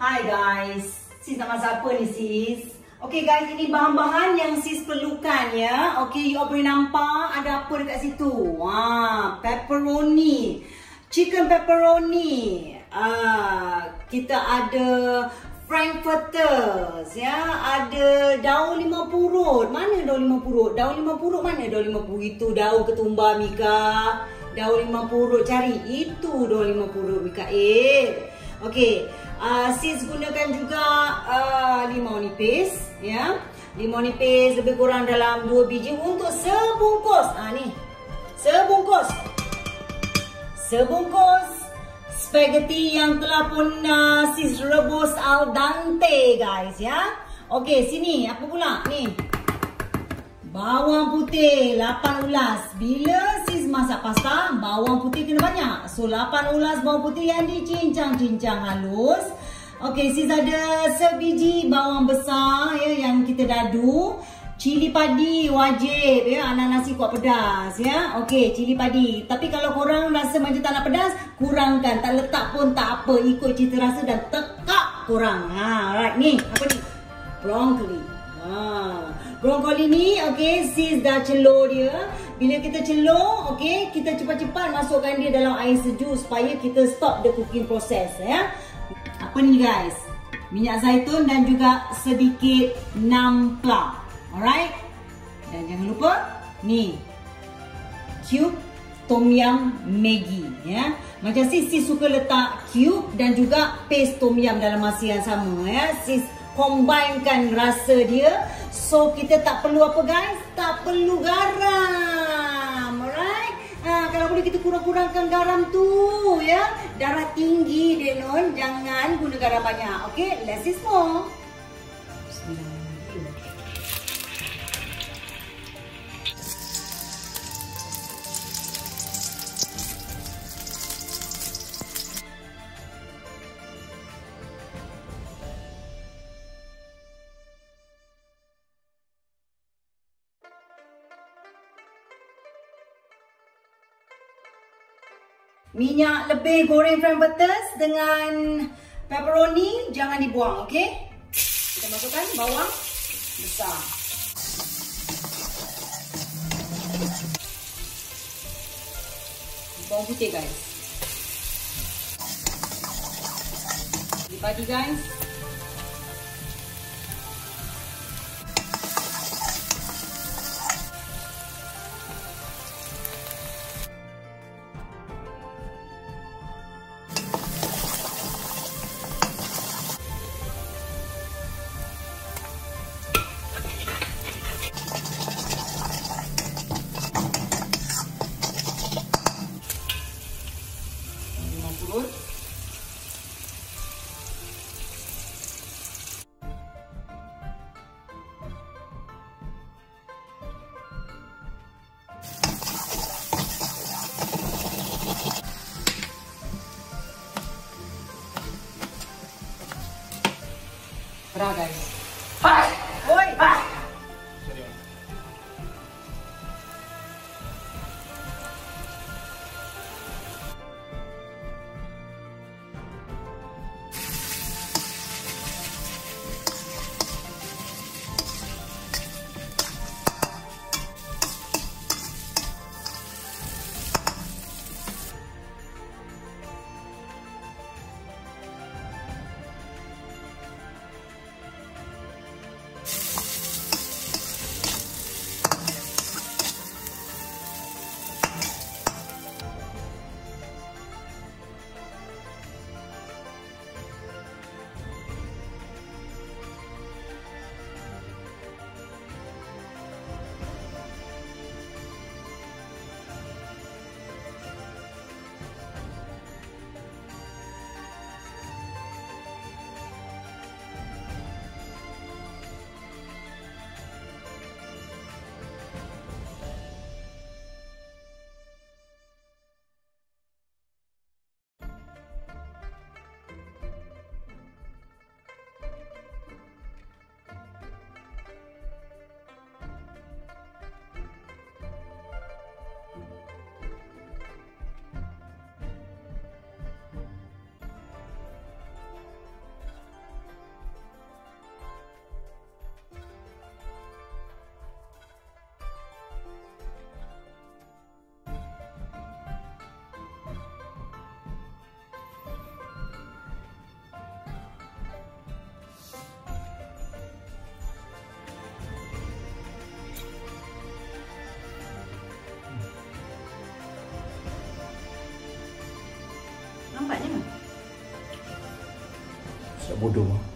Hi guys, sis nak masak apa ni sis? Okay guys, ini bahan-bahan yang sis perlukan ya. Okay, you all boleh nampak ada apa dekat situ. Pepperoni, chicken pepperoni. Kita ada frankfurters ya, ada daun limau purut. Mana daun limau purut? Daun limau purut mana? Daun limau purut itu daun ketumbar Mika. Daun limau purut cari. Itu daun limau purut Mikael. Okey, sis gunakan juga limau nipis ya. Limau nipis lebih kurang dalam 2 biji untuk sebungkus. Ni. Sebungkus spaghetti yang telah pun sis rebus al dente guys ya. Okey, sini apa pula ni? Bawang putih 8 ulas. Bila sis masak pasta, bawang putih kena banyak. So 8 ulas bawang putih yang dicincang-cincang halus. Okey, sis ada sebiji bawang besar ya yang kita dadu. Cili padi wajib ya, anak nasi kuat pedas ya. Okey, cili padi. Tapi kalau korang rasa macam tak nak pedas, kurangkan. Tak letak pun tak apa, ikut cita rasa dan tekak korang. Alright, ni apa ni? Broccoli. Broccoli ni, okey, sis dah celur dia. Bila kita celur, okey, kita cepat-cepat masukkan dia dalam air sejuk supaya kita stop the cooking process ya. Apa ni guys? Minyak zaitun dan juga sedikit nampla. Alright? Dan jangan lupa ni cube tom yum Maggi ya. Macam sis suka letak cube dan juga paste tom yum dalam masa yang sama ya. Sis combinekan rasa dia. So kita tak perlu apa guys? Tak perlu garam. Alright? Kalau boleh kita kurang-kurangkan garam tu ya. Darah tinggi dia non, jangan guna garam banyak. Okay, less is more. Bismillahirrahmanirrahim. Minyak lebih goreng frankfurters dengan pepperoni jangan dibuang, okey? Kita masukkan bawang besar. Bawang putih guys. Cili padi guys. Berah guys. Hai. Oi. Hai. Nampaknya. Siap bodoh.